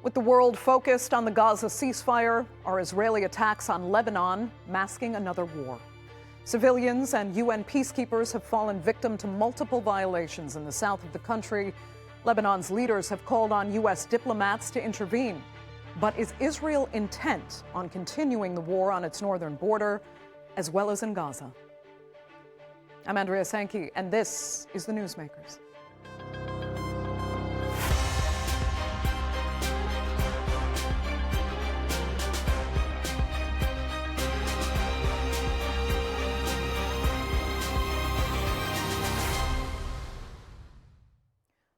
With the world focused on the Gaza ceasefire, are Israeli attacks on Lebanon masking another war? Civilians and UN peacekeepers have fallen victim to multiple violations in the south of the country. Lebanon's leaders have called on U.S. diplomats to intervene. But is Israel intent on continuing the war on its northern border, as well as in Gaza? I'm Andrea Sankey, and this is the Newsmakers.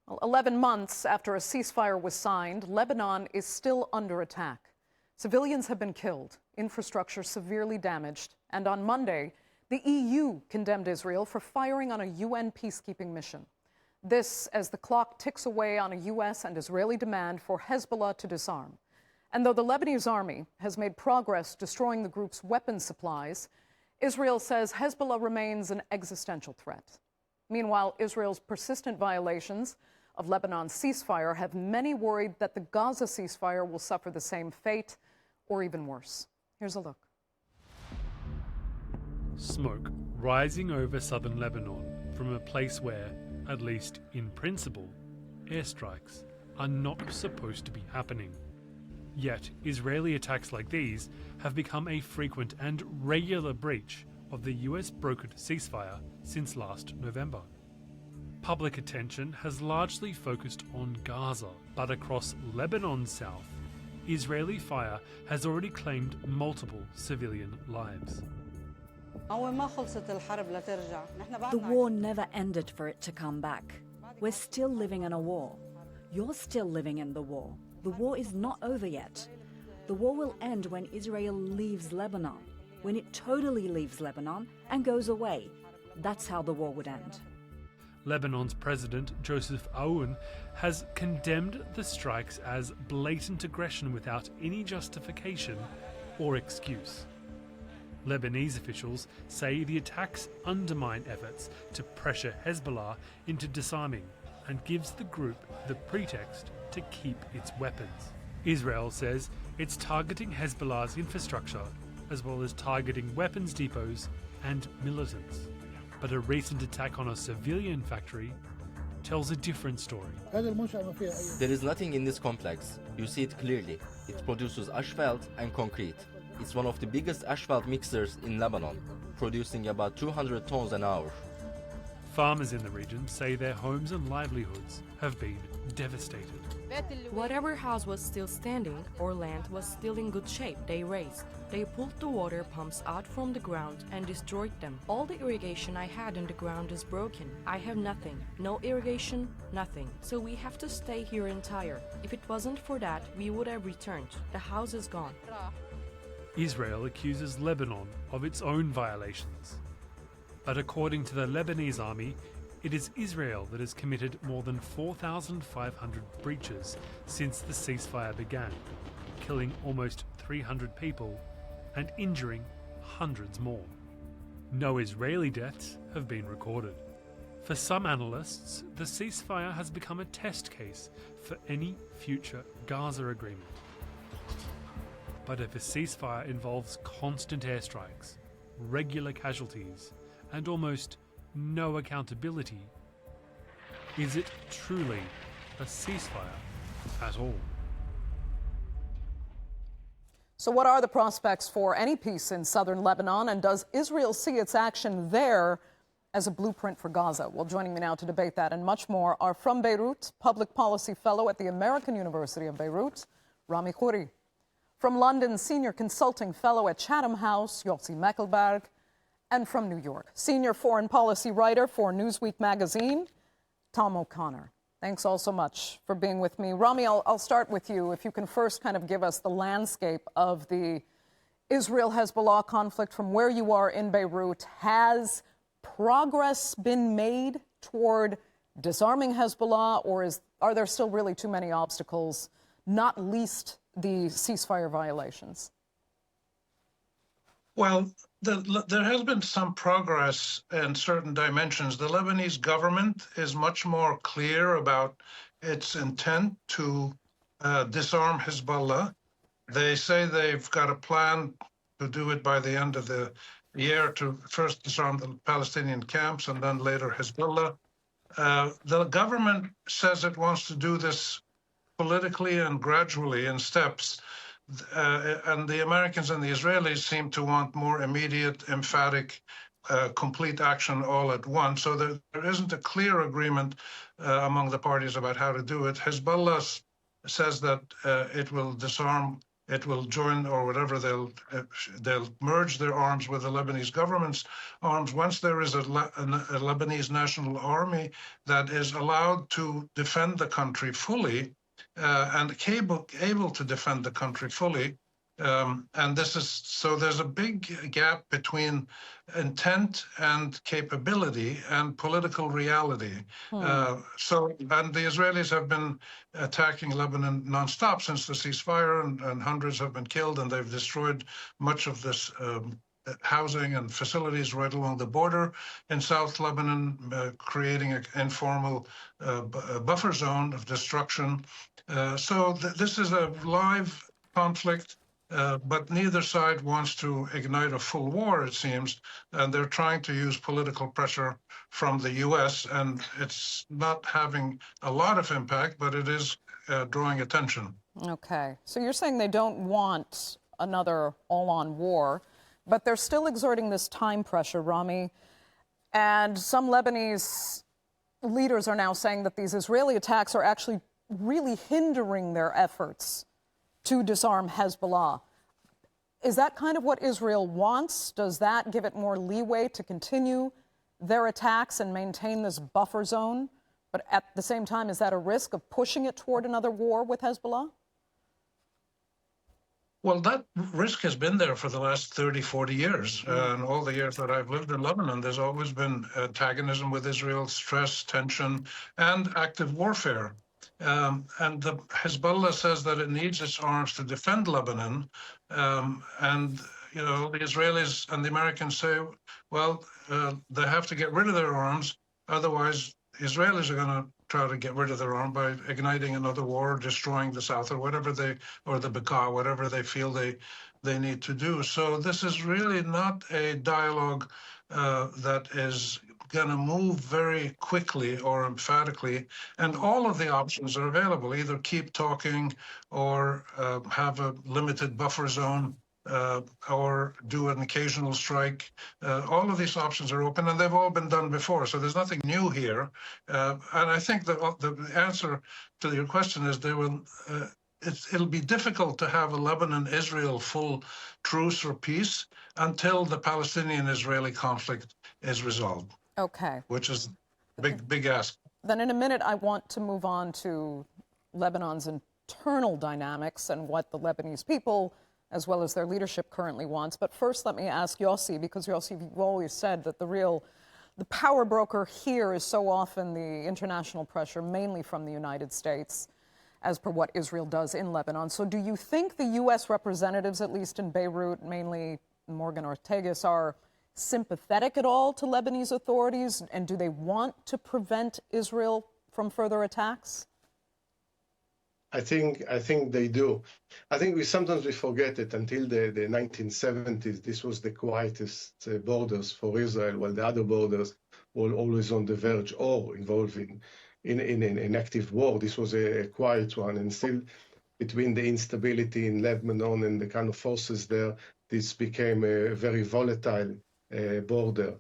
Well, 11 months after a ceasefire was signed, Lebanon is still under attack. Civilians have been killed, infrastructure severely damaged, and on Monday, the EU condemned Israel for firing on a UN peacekeeping mission. This as the clock ticks away on a U.S. and Israeli demand for Hezbollah to disarm. And though the Lebanese army has made progress destroying the group's weapons supplies, Israel says Hezbollah remains an existential threat. Meanwhile, Israel's persistent violations of Lebanon's ceasefire have many worried that the Gaza ceasefire will suffer the same fate or even worse. Here's a look. Smoke rising over southern Lebanon from a place where, at least in principle, airstrikes are not supposed to be happening. Yet, Israeli attacks like these have become a frequent and regular breach of the US-brokered ceasefire since last November. Public attention has largely focused on Gaza, but across Lebanon's south, Israeli fire has already claimed multiple civilian lives. The war never ended for it to come back. We're still living in a war. You're still living in the war. The war is not over yet. The war will end when Israel leaves Lebanon, when it totally leaves Lebanon and goes away. That's how the war would end. Lebanon's president, Joseph Aoun, has condemned the strikes as blatant aggression without any justification or excuse. Lebanese officials say the attacks undermine efforts to pressure Hezbollah into disarming and gives the group the pretext to keep its weapons. Israel says it's targeting Hezbollah's infrastructure as well as targeting weapons depots and militants. But a recent attack on a civilian factory tells a different story. There is nothing in this complex. You see it clearly. It produces asphalt and concrete. It's one of the biggest asphalt mixers in Lebanon, producing about 200 tons an hour. Farmers in the region say their homes and livelihoods have been devastated. Whatever house was still standing or land was still in good shape, they razed. They pulled the water pumps out from the ground and destroyed them. All the irrigation I had in the ground is broken. I have nothing. No irrigation, nothing. So we have to stay here entire. If it wasn't for that, we would have returned. The house is gone. Israel accuses Lebanon of its own violations. But according to the Lebanese army, it is Israel that has committed more than 4,500 breaches since the ceasefire began, killing almost 300 people and injuring hundreds more. No Israeli deaths have been recorded. For some analysts, the ceasefire has become a test case for any future Gaza agreement. But if a ceasefire involves constant airstrikes, regular casualties, and almost no accountability, is it truly a ceasefire at all? So what are the prospects for any peace in southern Lebanon, and does Israel see its action there as a blueprint for Gaza? Well, joining me now to debate that and much more are from Beirut, public policy fellow at the American University of Beirut, Rami Khouri. From London, senior consulting fellow at Chatham House, Yossi Mekelberg. And from New York, senior foreign policy writer for Newsweek magazine, Tom O'Connor. Thanks all so much for being with me. Rami, I'll start with you. If you can first kind of give us the landscape of the Israel-Hezbollah conflict from where you are in Beirut. Has progress been made toward disarming Hezbollah, or are there still really too many obstacles, not least the ceasefire violations? Well, there has been some progress in certain dimensions. The Lebanese government is much more clear about its intent to disarm Hezbollah. They say they've got a plan to do it by the end of the year, to first disarm the Palestinian camps and then later Hezbollah. The government says it wants to do this politically and gradually in steps. And the Americans and the Israelis seem to want more immediate, emphatic, complete action all at once. So there isn't a clear agreement among the parties about how to do it. Hezbollah says that it will disarm, it will join, or whatever, they'll merge their arms with the Lebanese government's arms once there is a Lebanese national army that is allowed to defend the country fully and able to defend the country fully. And this is, so there's a big gap between intent and capability and political reality. And the Israelis have been attacking Lebanon nonstop since the ceasefire, and hundreds have been killed, and they've destroyed much of this housing and facilities right along the border in South Lebanon, creating an informal buffer zone of destruction. So this is a live conflict. But neither side wants to ignite a full war, it seems, and they're trying to use political pressure from the U.S., and it's not having a lot of impact, but it is drawing attention. Okay. So you're saying they don't want another all-on war, but they're still exerting this time pressure, Rami, and some Lebanese leaders are now saying that these Israeli attacks are actually really hindering their efforts to disarm Hezbollah. Is that kind of what Israel wants? Does that give it more leeway to continue their attacks and maintain this buffer zone? But at the same time, is that a risk of pushing it toward another war with Hezbollah? Well, that risk has been there for the last 30, 40 years. And all the years that I've lived in Lebanon, there's always been antagonism with Israel, stress, tension, and active warfare. And the Hezbollah says that it needs its arms to defend Lebanon. And, you know, the Israelis and the Americans say, well, they have to get rid of their arms. Otherwise, Israelis are going to try to get rid of their arm by igniting another war, destroying the South, or whatever or the Bekaa, whatever they feel they need to do. So this is really not a dialogue that is going to move very quickly or emphatically, and all of the options are available. Either keep talking, or have a limited buffer zone, or do an occasional strike. All of these options are open, and they've all been done before, so there's nothing new here. And I think that the answer to your question is it'll be difficult to have a Lebanon-Israel full truce or peace until the Palestinian-Israeli conflict is resolved. Okay. Which is big ask. Then in a minute, I want to move on to Lebanon's internal dynamics and what the Lebanese people, as well as their leadership, currently wants. But first, let me ask Yossi, because Yossi, you've always said that the power broker here is so often the international pressure, mainly from the United States, as per what Israel does in Lebanon. So do you think the U.S. representatives, at least in Beirut, mainly Morgan Ortagus, are sympathetic at all to Lebanese authorities, and do they want to prevent Israel from further attacks? I think they do. I think sometimes we forget it. Until the 1970s, this was the quietest borders for Israel, while the other borders were always on the verge or involving in an active war. This was a quiet one, and still between the instability in Lebanon and the kind of forces there, this became a very volatile border.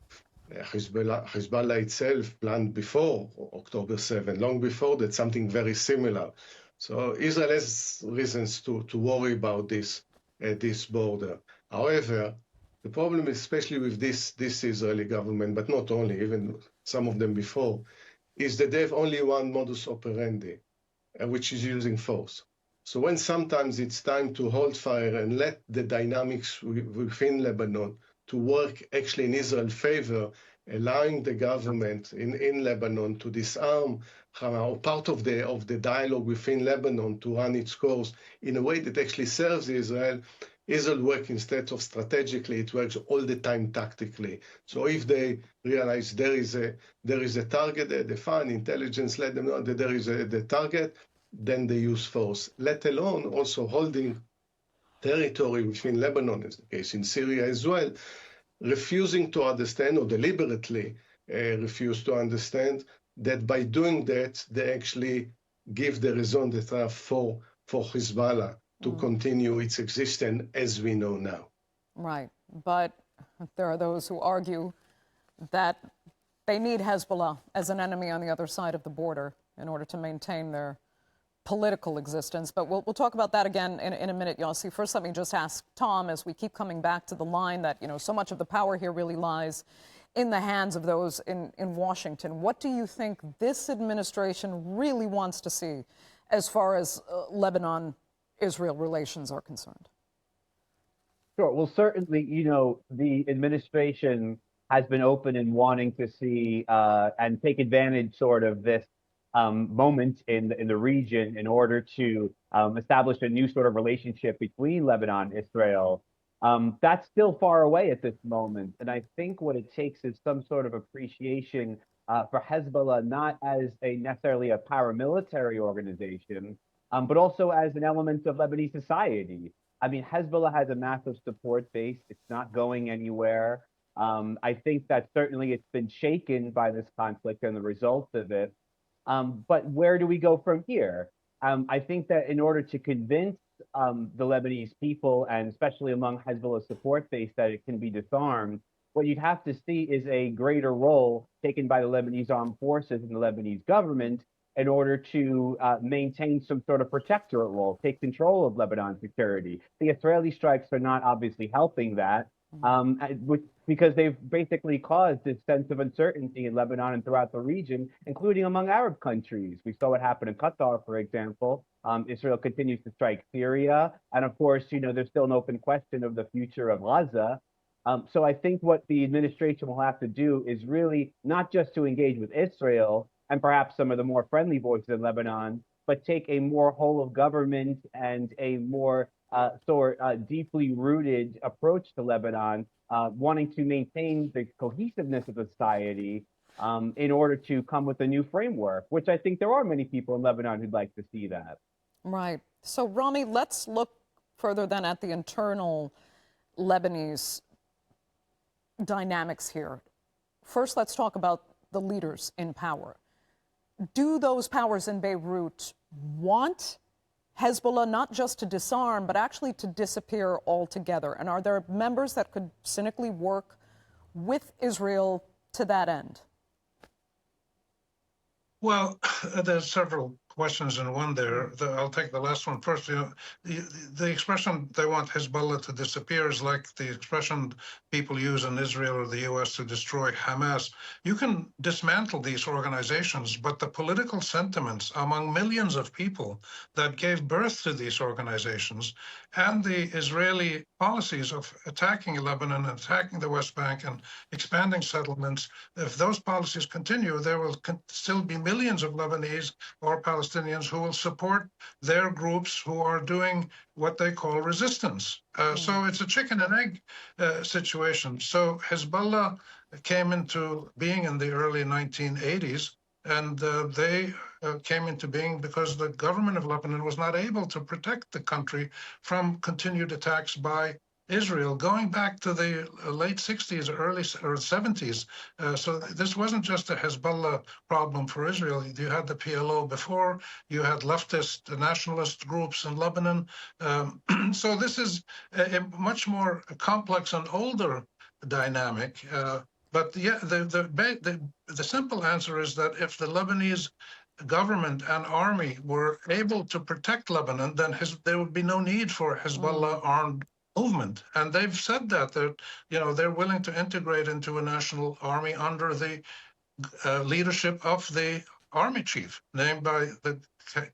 Hezbollah itself planned before October 7, long before that, something very similar. So Israel has reasons to worry about this border. However, the problem, especially with this Israeli government, but not only, even some of them before, is that they have only one modus operandi, which is using force. So when sometimes it's time to hold fire and let the dynamics within Lebanon to work actually in Israel's favor, allowing the government in Lebanon to disarm or part of the dialogue within Lebanon to run its course in a way that actually serves Israel works instead of strategically, it works all the time tactically. So if they realize there is a target there, the foreign intelligence let them know that there is the target, then they use force, let alone also holding territory within Lebanon, is the case in Syria as well, refusing to understand or deliberately refuse to understand that by doing that, they actually give the raison d'etre for Hezbollah to continue its existence as we know now. Right. But there are those who argue that they need Hezbollah as an enemy on the other side of the border in order to maintain their political existence. But we'll talk about that again in a minute, Yossi. First, let me just ask Tom, as we keep coming back to the line that, so much of the power here really lies in the hands of those in Washington. What do you think this administration really wants to see as far as Lebanon-Israel relations are concerned? Sure. Well, certainly, the administration has been open in wanting to see and take advantage sort of this moment in the region in order to establish a new sort of relationship between Lebanon and Israel. That's still far away at this moment. And I think what it takes is some sort of appreciation for Hezbollah, not as necessarily a paramilitary organization, but also as an element of Lebanese society. I mean, Hezbollah has a massive support base. It's not going anywhere. I think that certainly it's been shaken by this conflict and the results of it. But where do we go from here? I think that in order to convince the Lebanese people, and especially among Hezbollah's support base, that it can be disarmed, what you'd have to see is a greater role taken by the Lebanese armed forces and the Lebanese government in order to maintain some sort of protectorate role, take control of Lebanon's security. The Israeli strikes are not obviously helping that, because they've basically caused this sense of uncertainty in Lebanon and throughout the region, including among Arab countries. We saw what happened in Qatar, for example. Israel continues to strike Syria. And of course, there's still an open question of the future of Gaza. So I think what the administration will have to do is really not just to engage with Israel and perhaps some of the more friendly voices in Lebanon, but take a more whole of government and a more deeply rooted approach to Lebanon, wanting to maintain the cohesiveness of the society in order to come with a new framework, which I think there are many people in Lebanon who'd like to see that. Right. So, Rami, let's look further then at the internal Lebanese dynamics here. First, let's talk about the leaders in power. Do those powers in Beirut want Hezbollah not just to disarm, but actually to disappear altogether? And are there members that could cynically work with Israel to that end? Well, there's several questions in one there. I'll take the last one first. The expression they want Hezbollah to disappear is like the expression people use in Israel or the U.S. to destroy Hamas. You can dismantle these organizations, but the political sentiments among millions of people that gave birth to these organizations and the Israeli policies of attacking Lebanon and attacking the West Bank and expanding settlements, if those policies continue, there will still be millions of Lebanese or Palestinians who will support their groups who are doing what they call resistance. So it's a chicken and egg situation. So Hezbollah came into being in the early 1980s, and they came into being because the government of Lebanon was not able to protect the country from continued attacks by Israel, going back to the late 60s, early 70s. So this wasn't just a Hezbollah problem for Israel. You had the PLO before, you had leftist nationalist groups in Lebanon. So this is a much more complex and older dynamic. But yeah, the simple answer is that if the Lebanese government and army were able to protect Lebanon, then there would be no need for Hezbollah armed movement. And they've said that they're willing to integrate into a national army under the leadership of the army chief, named by the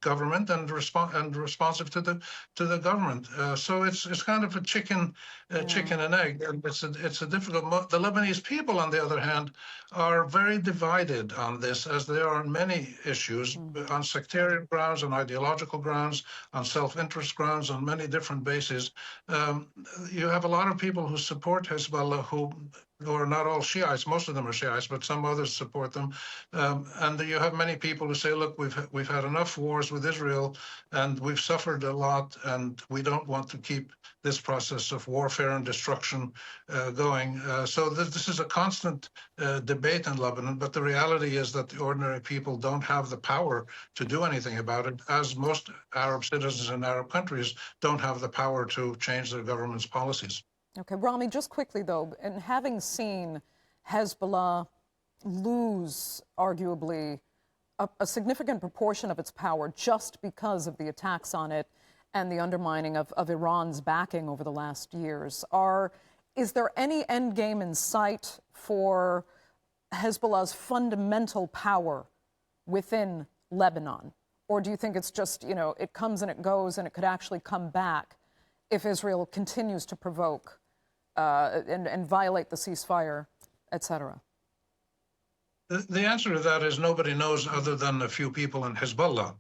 government and responsive to the government. So it's kind of a chicken and egg. And it's a difficult. The Lebanese people, on the other hand, are very divided on this, as they are on many issues, on sectarian grounds, on ideological grounds, on self-interest grounds, on many different bases. You have a lot of people who support Hezbollah who or not all Shiites, most of them are Shiites, but some others support them. And you have many people who say, look, we've had enough wars with Israel, and we've suffered a lot, and we don't want to keep this process of warfare and destruction going. So this is a constant debate in Lebanon, but the reality is that the ordinary people don't have the power to do anything about it, as most Arab citizens in Arab countries don't have the power to change their government's policies. Okay, Rami, just quickly though, and having seen Hezbollah lose arguably a significant proportion of its power just because of the attacks on it and the undermining of Iran's backing over the last years, is there any end game in sight for Hezbollah's fundamental power within Lebanon? Or do you think it's just, it comes and it goes and it could actually come back if Israel continues to provoke and violate the ceasefire, etc.? The answer to that is nobody knows other than a few people in Hezbollah.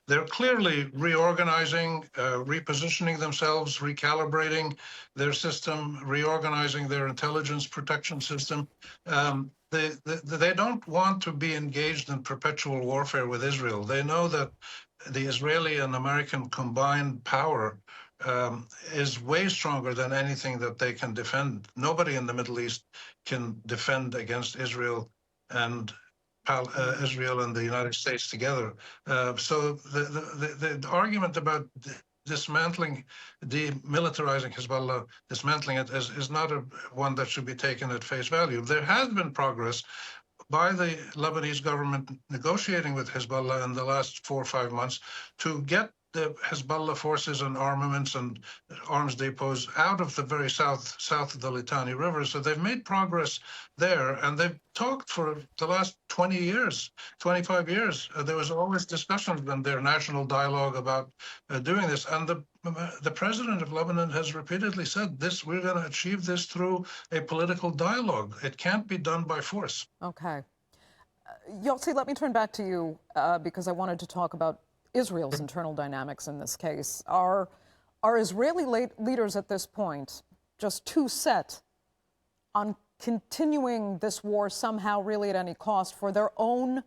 They're clearly reorganizing, repositioning themselves, recalibrating their system, reorganizing their intelligence protection system. They don't want to be engaged in perpetual warfare with Israel. They know that the Israeli and American combined power is way stronger than anything that they can defend. Nobody in the Middle East can defend against Israel and Israel and the United States together. So the argument about dismantling, demilitarizing Hezbollah, dismantling it is not one that should be taken at face value. There has been progress by the Lebanese government negotiating with Hezbollah in the last 4 or 5 months to get the Hezbollah forces and armaments and arms depots out of the very south of the Litani River. So they've made progress there, and they've talked for the last 20 years, 25 years. There was always discussions in their national dialogue about doing this. And the president of Lebanon has repeatedly said this, we're going to achieve this through a political dialogue. It can't be done by force. Okay. Yossi, let me turn back to you because I wanted to talk about Israel's internal dynamics in this case. Are Israeli leaders at this point just too set on continuing this war somehow really at any cost for their own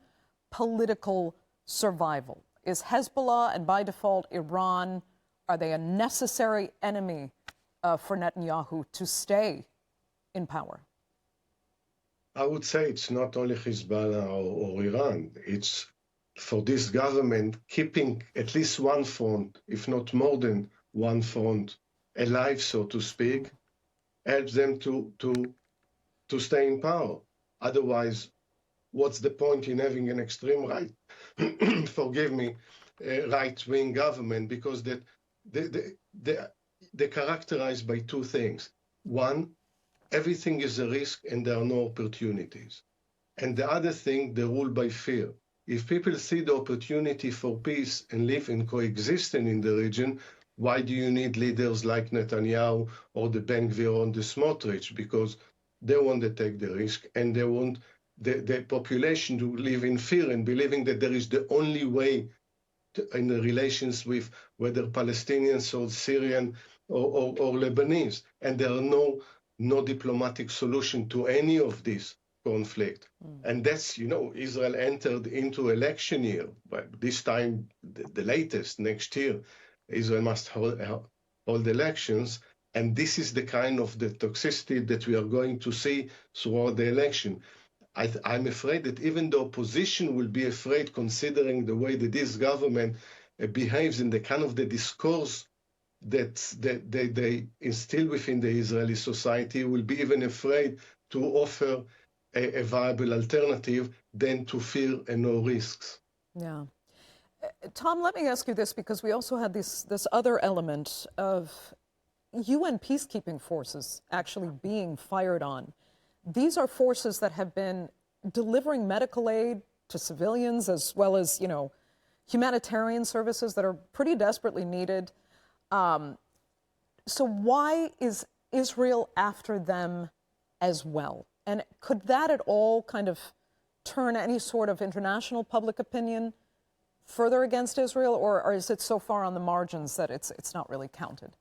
political survival? Is Hezbollah and by default Iran, are they a necessary enemy for Netanyahu to stay in power? I would say it's not only Hezbollah or Iran. It's for this government, keeping at least one front, if not more than one front, alive, so to speak, helps them to stay in power. Otherwise, what's the point in having an extreme right, forgive me, right-wing government? Because they're characterized by two things. One, everything is a risk and there are no opportunities. And the other thing, they're ruled by fear. If people see the opportunity for peace and live and coexisting in the region, why do you need leaders like Netanyahu or the Ben-Gvir or the Smotrich? Because they want to take the risk and they want the population to live in fear and believing that there is the only way in the relations with whether Palestinians or Syrian or Lebanese. And there are no diplomatic solution to any of this conflict. And that's, Israel entered into election year, but this time, the latest, next year, Israel must hold elections. And this is the kind of the toxicity that we are going to see throughout the election. I'm afraid that even the opposition will be afraid, considering the way that this government behaves in the kind of the discourse that they instill within the Israeli society, will be even afraid to offer a viable alternative than to fear and no risks. Yeah. Tom, let me ask you this, because we also had this other element of UN peacekeeping forces actually being fired on. These are forces that have been delivering medical aid to civilians as well as, humanitarian services that are pretty desperately needed. So why is Israel after them as well? And could that at all kind of turn any sort of international public opinion further against Israel, or is it so far on the margins that it's not really counted?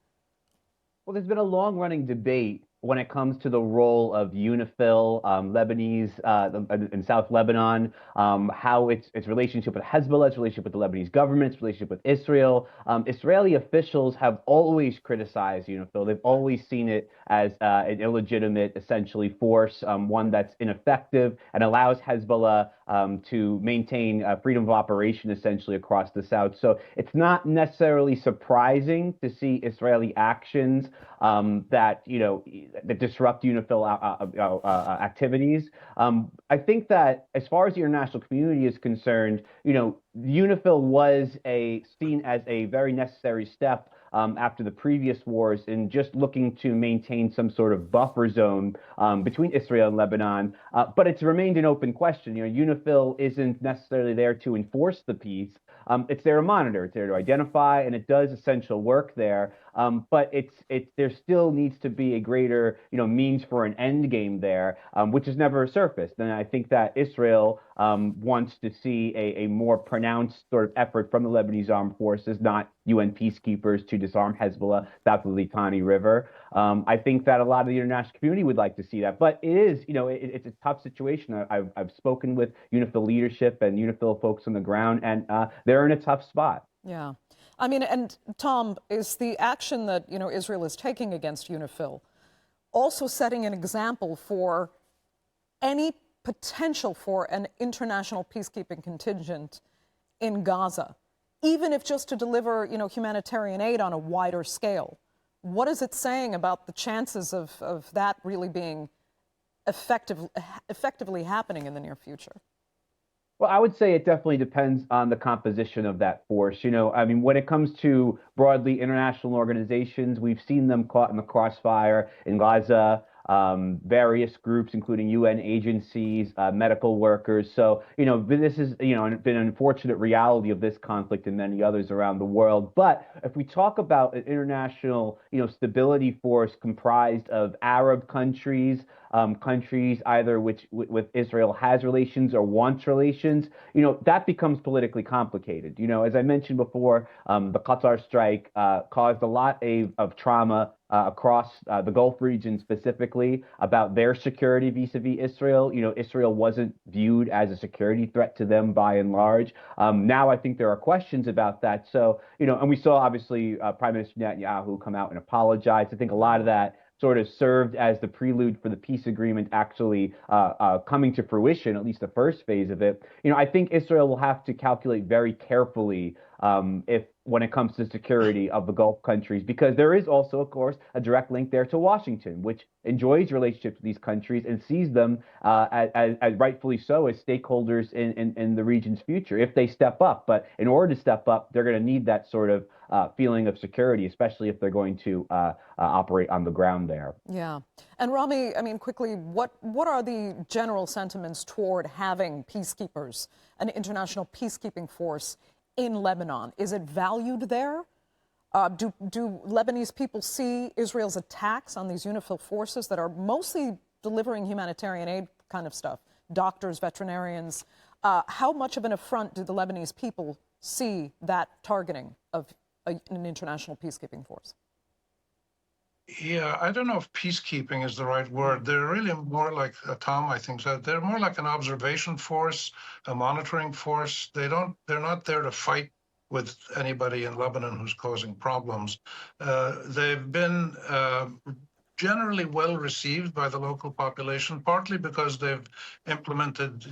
Well, there's been a long-running debate when it comes to the role of UNIFIL, Lebanese in South Lebanon, how its relationship with Hezbollah, its relationship with the Lebanese government, its relationship with Israel. Israeli officials have always criticized UNIFIL. They've always seen it as an illegitimate, essentially, force, one that's ineffective and allows Hezbollah to maintain freedom of operation, essentially, across the south. So it's not necessarily surprising to see Israeli actions that that disrupt UNIFIL activities. I think that as far as the international community is concerned, UNIFIL was seen as a very necessary step after the previous wars in just looking to maintain some sort of buffer zone between Israel and Lebanon. But it's remained an open question. UNIFIL isn't necessarily there to enforce the peace. It's there to monitor, it's there to identify, and it does essential work there. But there still needs to be a greater, means for an end game there, which has never surfaced. And I think that Israel wants to see a more pronounced sort of effort from the Lebanese armed forces, not UN peacekeepers, to disarm Hezbollah south of the Litani River. I think that a lot of the international community would like to see that, but it is, it's a tough situation. I've spoken with UNIFIL leadership and UNIFIL folks on the ground, and they're in a tough spot. Yeah. I mean, and Tom, is the action that, Israel is taking against UNIFIL also setting an example for any potential for an international peacekeeping contingent in Gaza, even if just to deliver, humanitarian aid on a wider scale? What is it saying about the chances of that really being effectively happening in the near future? Well, I would say it definitely depends on the composition of that force. When it comes to broadly international organizations, we've seen them caught in the crossfire in Gaza, various groups, including UN agencies, medical workers. So, this is, been an unfortunate reality of this conflict and many others around the world. But if we talk about an international, stability force comprised of Arab countries, countries either with Israel has relations or wants relations, that becomes politically complicated. As I mentioned before, the Qatar strike caused a lot of trauma across the Gulf region specifically about their security vis-a-vis Israel. Israel wasn't viewed as a security threat to them by and large. Now I think there are questions about that. So, and we saw obviously Prime Minister Netanyahu come out and apologize. I think a lot of that sort of served as the prelude for the peace agreement actually coming to fruition, at least the first phase of it. I think Israel will have to calculate very carefully when it comes to security of the Gulf countries, because there is also, of course, a direct link there to Washington, which enjoys relationships with these countries and sees them as rightfully so as stakeholders in the region's future if they step up. But in order to step up, they're going to need that sort of feeling of security, especially if they're going to operate on the ground there. Yeah. And Rami, quickly, what are the general sentiments toward having peacekeepers, an international peacekeeping force in Lebanon? Is it valued there? Do Lebanese people see Israel's attacks on these UNIFIL forces that are mostly delivering humanitarian aid kind of stuff, doctors, veterinarians? How much of an affront do the Lebanese people see that targeting of an international peacekeeping force? Yeah, I don't know if peacekeeping is the right word. They're really more like, Tom, I think, so they're more like an observation force, a monitoring force. They're not there to fight with anybody in Lebanon who's causing problems. They've been generally well received by the local population, partly because they've implemented,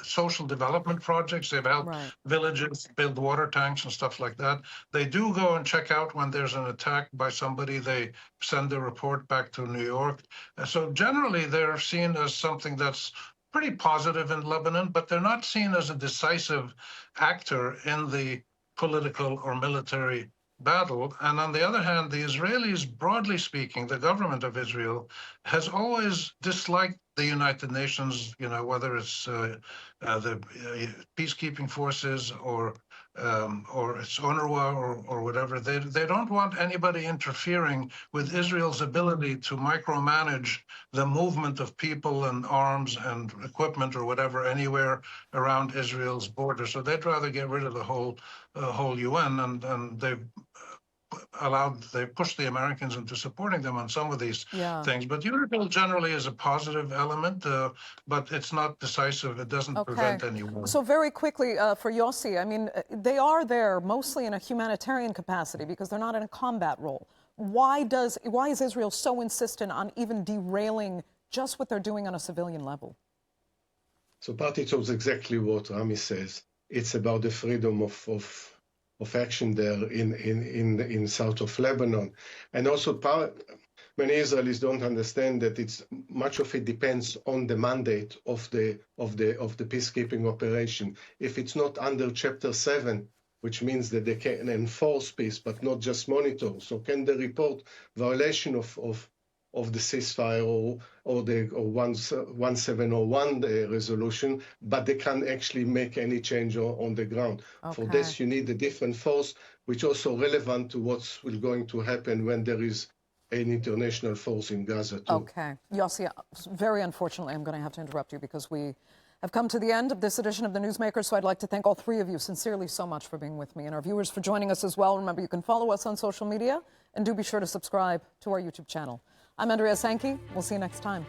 social development projects. They've helped villages build water tanks and stuff like that. They do go and check out when there's an attack by somebody. They send a report back to New York. So generally, they're seen as something that's pretty positive in Lebanon, but they're not seen as a decisive actor in the political or military battle. And on the other hand, the Israelis, broadly speaking, the government of Israel has always disliked the United Nations, whether it's the peacekeeping forces or it's UNRWA or whatever. They don't want anybody interfering with Israel's ability to micromanage the movement of people and arms and equipment or whatever anywhere around Israel's border. So they'd rather get rid of the whole UN, and they've they pushed the Americans into supporting them on some of these Yeah. things. But Unifil generally is a positive element, but it's not decisive. It doesn't prevent any war. So very quickly for Yossi, I mean, they are there mostly in a humanitarian capacity because they're not in a combat role. Why is Israel so insistent on even derailing just what they're doing on a civilian level? So partly it was exactly what Rami says. It's about the freedom of action there in south of Lebanon, and also many Israelis don't understand that it's much of it depends on the mandate of the peacekeeping operation. If it's not under Chapter 7, which means that they can enforce peace but not just monitor, so can they report violation of the ceasefire or the 1701 resolution, but they can't actually make any change on the ground. Okay. For this, you need a different force, which also relevant to what's going to happen when there is an international force in Gaza too. Okay. Yossi, very unfortunately, I'm going to have to interrupt you because we have come to the end of this edition of the Newsmakers, so I'd like to thank all three of you sincerely so much for being with me and our viewers for joining us as well. Remember, you can follow us on social media and do be sure to subscribe to our YouTube channel. I'm Andrea Sankey. We'll see you next time.